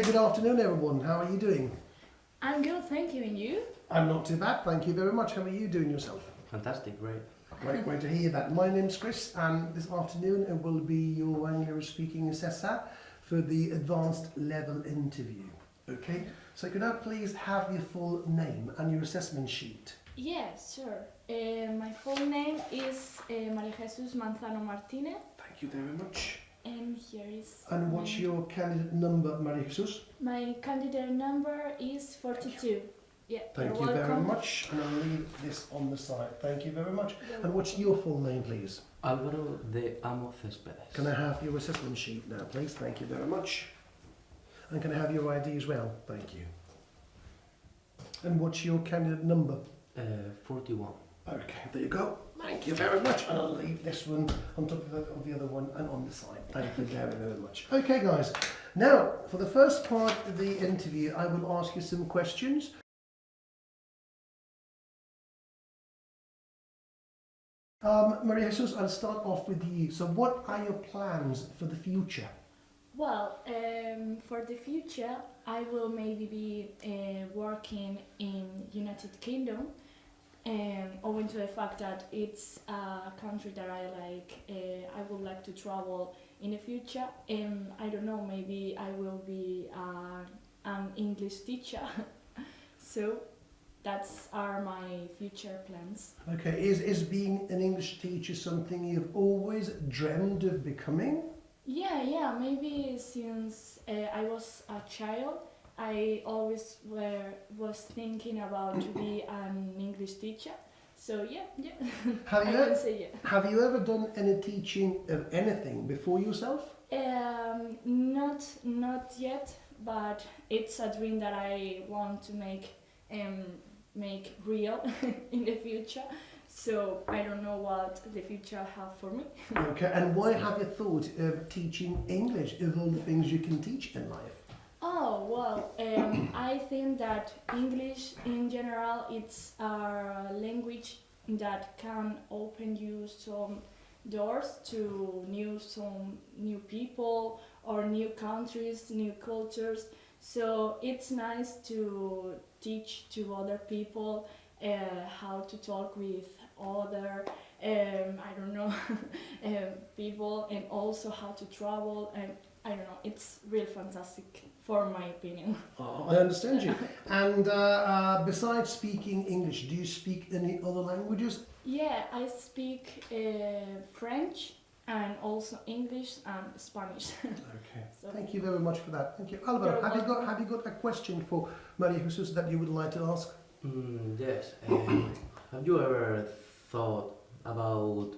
Good afternoon, everyone. How are you doing? I'm good, thank you. And you? I'm not too bad, thank you very much. How are you doing yourself? Fantastic, great. Great to hear that. My name's Chris, and this afternoon it will be your English speaking assessor for the advanced level interview. Okay, so could I please have your full name and your assessment sheet? Yeah, sure. My full name is María Jesús Manzano Martínez, Thank you very much. and here is. And what's your candidate number, Maria Jesus? My candidate number is 42. Yeah, Thank you're you very welcome. much, and I'll leave this on the side. Thank you very much. You're And what's your full name, please? Álvaro de Amo Céspedes. Can I have your assessment sheet now, please? Thank you very much. And can I have your ID as well? Thank you. And what's your candidate number? 41. Okay, there you go. Thank you very much. And I'll leave this one on top of the other one and on the side. Thank you very, very much. Okay, guys. Now, for the first part of the interview, I will ask you some questions. Maria Jesus, I'll start off with you. So what are your plans for the future? Well, for the future, I will maybe be working in United Kingdom, owing to the fact that it's a country that I like. I would like to travel in the future, and I don't know, maybe I will be an English teacher. So that's are my future plans. Okay, is being an English teacher something you've always dreamed of becoming? Yeah, maybe since I was a child, I always was thinking about to be an English teacher. So yeah. Have I you, can say yeah. have you ever done any teaching of anything before yourself? Not yet, but it's a dream that I want to make real in the future. So I don't know what the future have for me. Okay, and why have you thought of teaching English of all the things you can teach in life? Oh, well, I think that English in general, it's a language that can open you some doors to some new people or new countries, new cultures. So it's nice to teach to other people how to talk with other, I don't know, people, and also how to travel, and I don't know, it's really fantastic for my opinion. Oh, I understand you. And besides speaking English, do you speak any other languages? Yeah, I speak French and also English and Spanish. Okay. So- Thank you very much for that. Thank you. Alvaro, You're welcome. have you got a question for Maria Jesus that you would like to ask? Yes. Have you ever thought about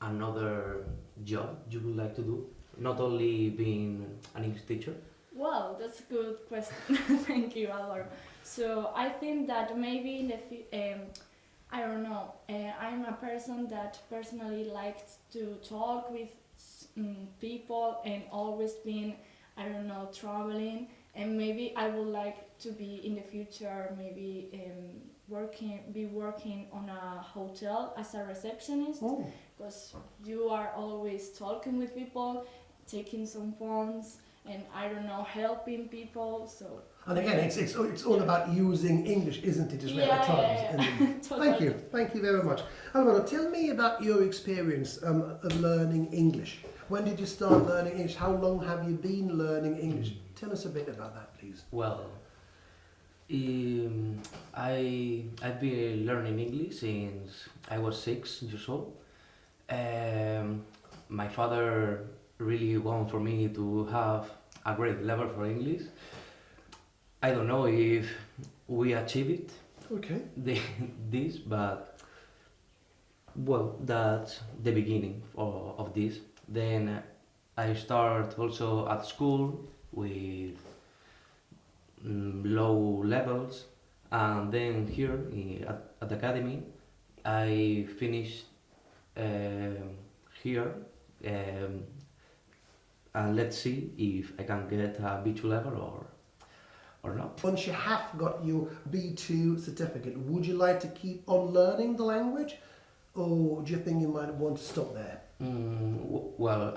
another job you would like to do? Not only being an English teacher? Well, that's a good question. Thank you, Alvaro. So I think that maybe in the I don't know. I'm a person that personally likes to talk with people and always been, I don't know, traveling. And maybe I would like to be in the future, maybe working on a hotel as a receptionist, Oh, because you are always talking with people, taking some phones, and I don't know, helping people. So and again, it's all about using English, isn't it, as well at times? And- Totally. Thank you very much. Alvaro, tell me about your experience of learning English. When did you start learning English? How long have you been learning English? Tell us a bit about that, please. Well, I've been learning English since I was 6 years old. My father really wanted for me to have a great level for English. I don't know if we achieve it, Okay. this, but well, that's the beginning of this. Then I start also at school with low levels, and then here at the academy I finished here, and let's see if I can get a B2 level or not. Once you have got your B2 certificate, would you like to keep on learning the language, or do you think you might want to stop there? Well,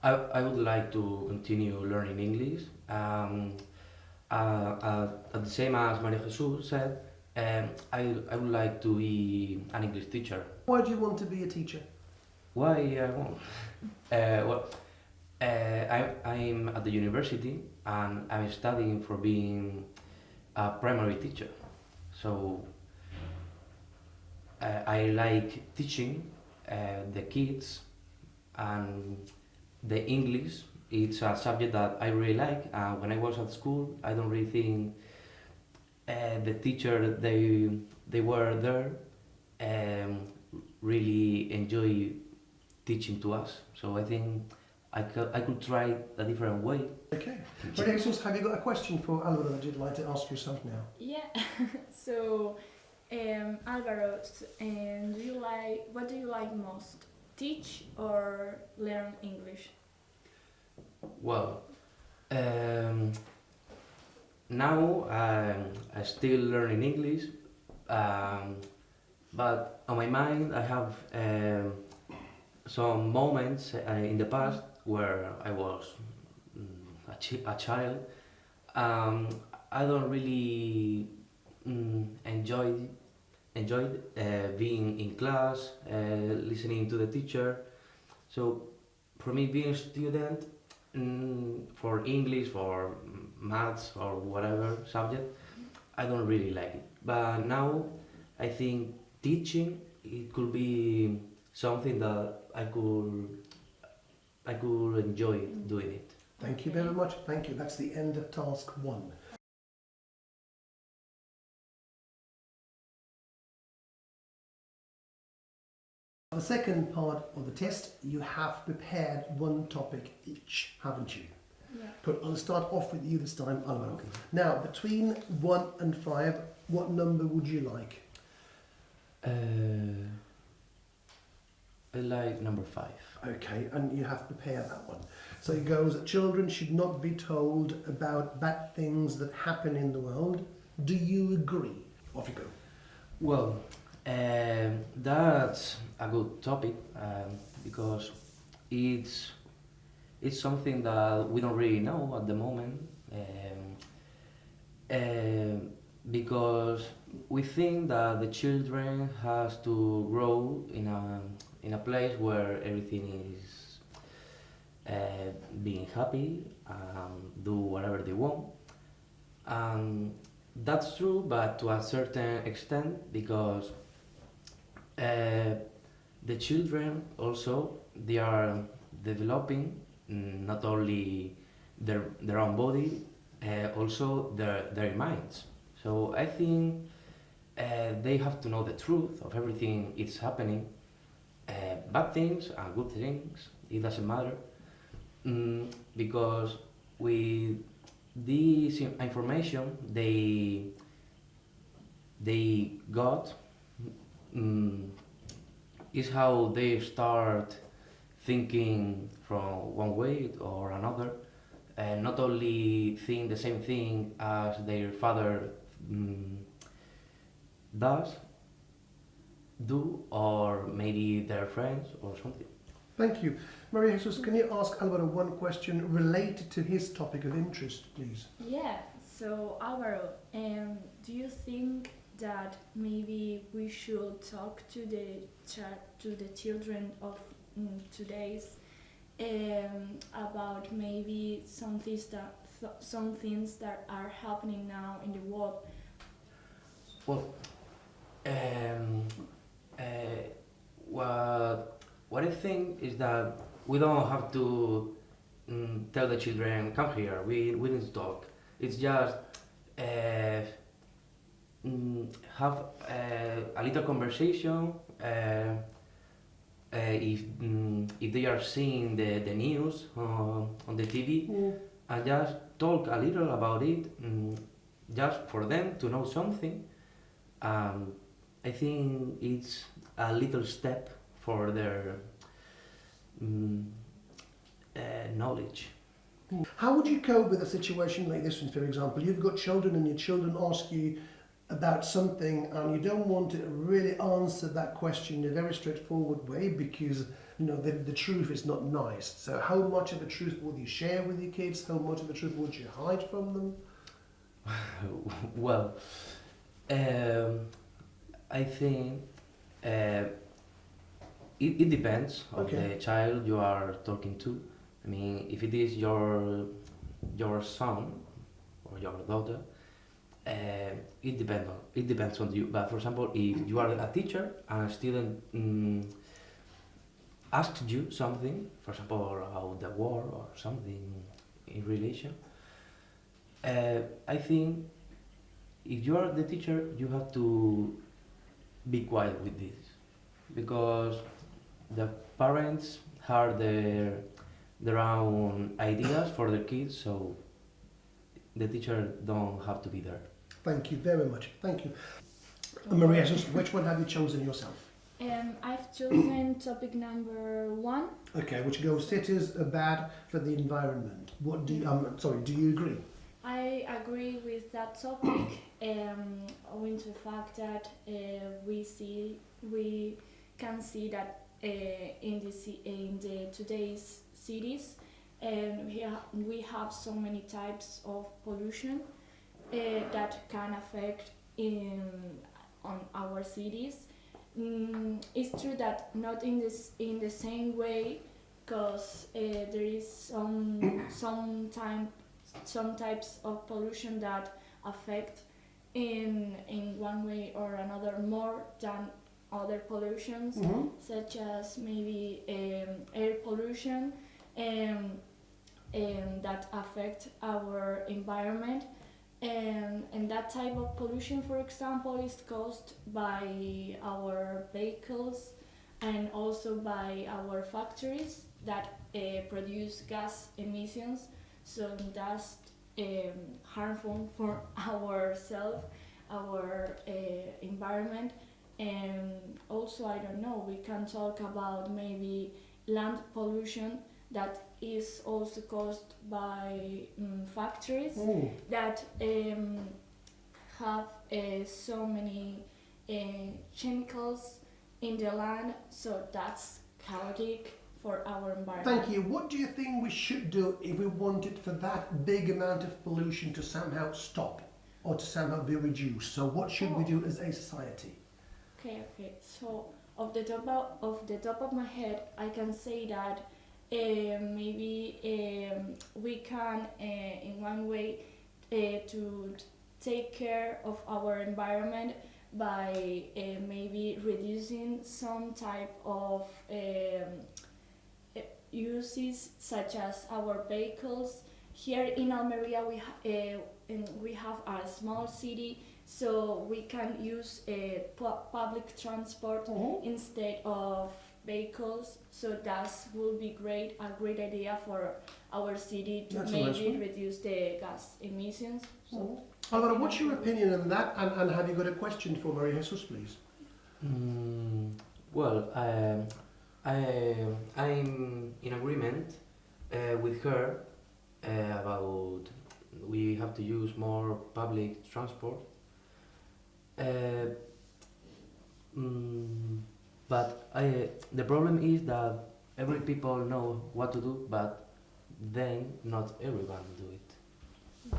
I would like to continue learning English. At the same as Maria Jesus said, I would like to be an English teacher. Why do you want to be a teacher? Why I won't? Well, I'm at the university and I'm studying for being a primary teacher. So I like teaching the kids, and the English. It's a subject that I really like. When I was at school, I don't really think the teacher they were there really enjoy teaching to us. So I think I could try a different way. Okay. Maria Jesus, have you got a question for Alvaro that you'd like to ask yourself now? Yeah. So, Alvaro, what do you like most? Teach or learn English? Well, now I'm still learning English, but on my mind I have some moments in the past where I was a child. I don't really enjoyed being in class, listening to the teacher. So for me, being a student for English, for maths, or whatever subject, I don't really like it. But now I think teaching it could be something that I could enjoy doing it. Thank you very much. Thank you. That's the end of task 1. The second part of the test, you have prepared one topic each, haven't you? Yeah. Good. I'll start off with you this time, Alvaro. Now, between 1 and 5, what number would you like? I like number 5. Okay, and you have prepared that one. So it goes, children should not be told about bad things that happen in the world. Do you agree? Off you go. Well, that's a good topic because it's something that we don't really know at the moment, because we think that the children has to grow in a place where everything is being happy, do whatever they want. That's true, but to a certain extent, because the children also they are developing not only their own body, also their minds. So I think they have to know the truth of everything is happening, bad things and good things. It doesn't matter, because with this information they got is how they start thinking from one way or another, and not only think the same thing as their father do, or maybe their friends or something. Thank you. Maria Jesus, can you ask Alvaro one question related to his topic of interest, please? Yeah. So, Alvaro, do you think that maybe we should talk to the children of today's about maybe some things that are happening now in the world? Well, what I think is that we don't have to tell the children, come here, we need to talk. It's just have a little conversation. If they are seeing the news on the TV, and just talk a little about it, just for them to know something. I think it's a little step for their knowledge. How would you cope with a situation like this one, for example? You've got children and your children ask you, about something and you don't want to really answer that question in a very straightforward way because the truth is not nice. So how much of the truth will you share with your kids? How much of the truth would you hide from them? Well, I think it depends of Okay. the child you are talking to. I mean, if it is your son or your daughter, it depends on you. But for example, if you are a teacher and a student asks you something, for example about the war or something in relation, I think if you are the teacher, you have to be quiet with this because the parents have their own ideas for their kids, so the teacher don't have to be there. Thank you very much. Thank you. Maria, which one have you chosen yourself? I've chosen topic number 1. Okay, which goes cities are bad for the environment. What do you, do you agree? I agree with that topic, owing to the fact that we can see that in the today's cities, we have so many types of pollution that can affect on our cities. It's true that not in the same way, because there is some types of pollution that affect in one way or another more than other pollutions, such as maybe air pollution, that affect our environment. And that type of pollution, for example, is caused by our vehicles and also by our factories that produce gas emissions. So that's harmful for ourselves, our environment. And also, I don't know, we can talk about maybe land pollution that is also caused by factories that have so many chemicals in the land, so that's chaotic for our environment. Thank you. What do you think we should do if we wanted for that big amount of pollution to somehow stop or to somehow be reduced? So what should we do as a society? Okay. So off the top of my head, I can say that maybe we can, in one way, to take care of our environment by maybe reducing some type of uses, such as our vehicles. Here in Almeria, we have a small city, so we can use public transport instead of vehicles. So that will be a great idea for our city to maybe reduce the gas emissions. So Alvaro, what's your opinion on that? And have you got a question for Maria Jesus, please? Well, I'm in agreement with her about we have to use more public transport. But the problem is that every people know what to do, but then not everyone do it.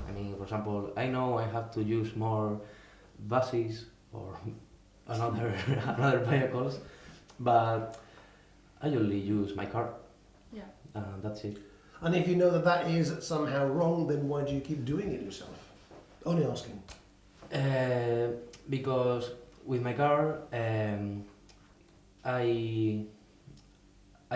I mean, for example, I know I have to use more buses or another vehicles, but I only use my car. Yeah. That's it. And if you know that that is somehow wrong, then why do you keep doing it yourself? Only asking. Because with my car, I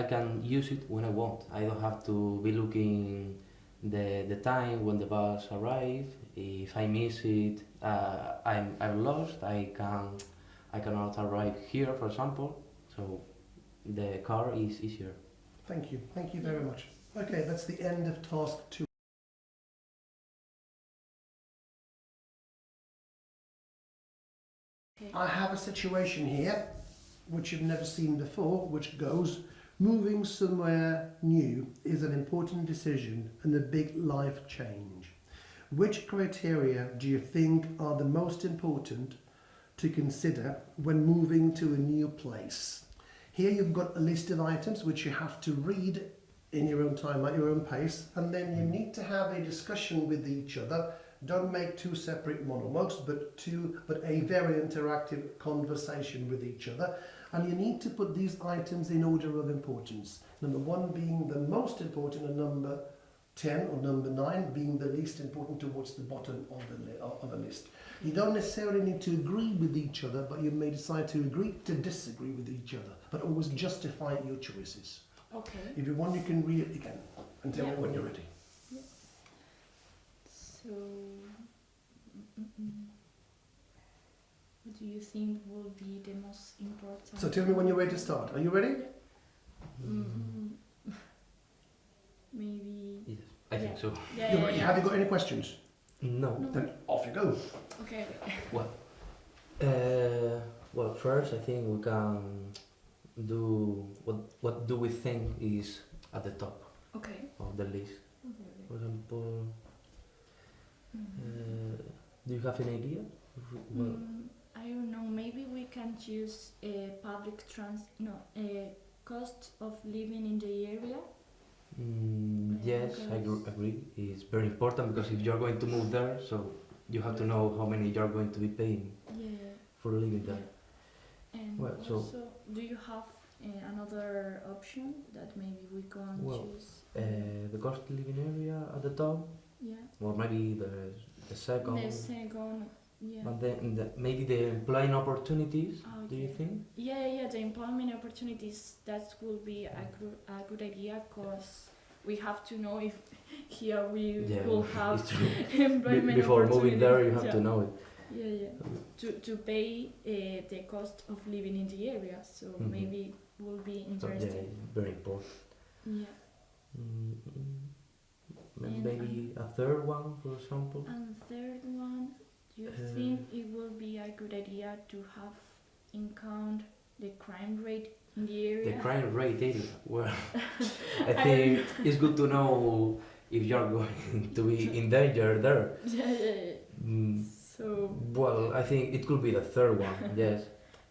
can use it when I want. I don't have to be looking the time when the bus arrives. If I miss it, I'm lost. I cannot arrive here, for example. So the car is easier. Thank you very much. Okay, that's the end of task 2. Okay. I have a situation here which you've never seen before, which goes: moving somewhere new is an important decision and a big life change. Which criteria do you think are the most important to consider when moving to a new place? Here you've got a list of items which you have to read in your own time, at your own pace, and then you need to have a discussion with each other. Don't make two separate monologues, but a very interactive conversation with each other. And you need to put these items in order of importance. Number 1 being the most important, and number 10 or number 9 being the least important towards the bottom of the list. You don't necessarily need to agree with each other, but you may decide to agree to disagree with each other, but always justify your choices. Okay. If you want, you can read it again and tell me Yeah. when you're ready. So, what do you think will be the most important? So tell me when you're ready to start. Are you ready? Maybe. Yes, I think so. Yeah, You're yeah, ready. yeah. Have you got any questions? No. Then off you go. Okay. Well, first I think we can do what do we think is at the top Okay. of the list. For example, do you have an idea? Well, I don't know. Maybe we can choose a a cost of living in the area. yes, I agree. It's very important because if you're going to move there, so you have to know how many you're going to be paying Yeah. for living there. And Well, so- also, do you have another option that maybe we can Well, choose? The cost of living area at the top, Yeah. or maybe the second. The second. Yeah. But then maybe the employing opportunities. Do you Okay. think? Yeah, the employment opportunities, that would be a good idea, because we have to know if here we Yeah, will have it's true. employment Before moving there, you have opportunities. to know it. Yeah. To pay the cost of living in the area, so Mhm. maybe will be So, yeah, interesting. it's very important. Yeah. And, Maybe a third one, for example. And third one, do you Uh, think it will be a good idea to have in count the crime rate in the area? The crime rate area. Well, I think it's good to know if you're going to be in danger there. Yeah. Mm, So. well, I think it could be the third one, yes.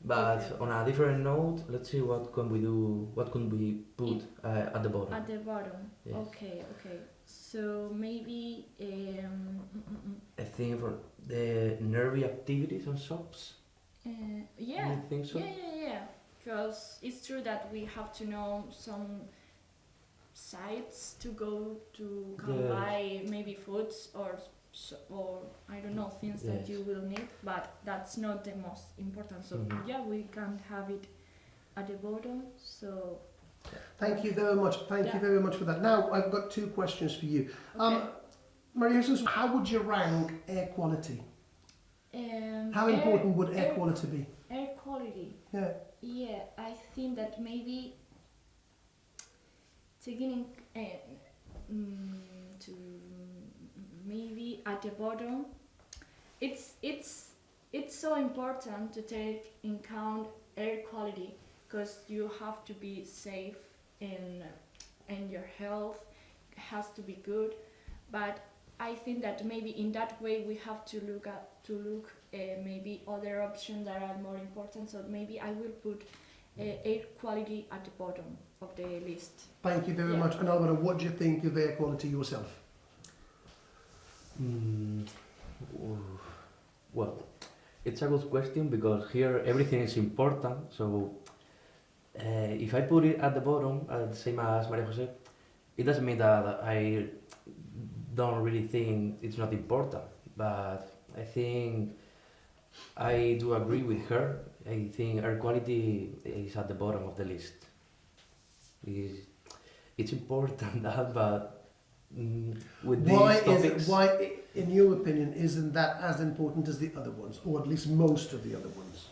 But Okay. on a different note, let's see what can we do. What can we put at the bottom? At the bottom. Yes. Okay. So maybe I think for the nervy activities and shops. yeah. You think so? Yeah. Because it's true that we have to know some sites to go to come Yes. buy maybe foods or I don't know, things that Yes. you will need, but that's not the most important. So Mhm. yeah, we can have it at the bottom. So Thank you very much. Thank you Yeah. very much for that. Now I've got 2 questions for you. okay. Maria Jesus, how would you rank air quality? How important would air quality be? Air quality. Yeah. Yeah, I think that maybe taking to maybe at the bottom, it's so important to take in count air quality, because you have to be safe and your health has to be good. But I think that maybe in that way we have to look maybe other options that are more important. So maybe I will put air quality at the bottom of the list. Thank you very Yeah. much. And Alvaro, what do you think of air quality yourself? Well, it's a good question because here everything is important. So if I put it at the bottom, the same as Maria Jose, it doesn't mean that I don't really think it's not important. But I think I do agree with her. I think air quality is at the bottom of the list. It's important that, but with these topics, Why, in your opinion, isn't that as important as the other ones, or at least most of the other ones?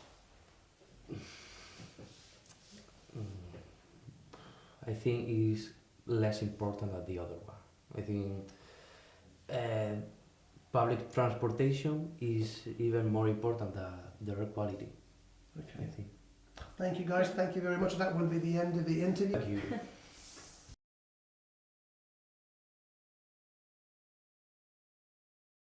I think is less important than the other one. I think public transportation is even more important than the air quality. I Okay. think. Thank you, guys. Thank you very much. That will be the end of the interview. Thank you.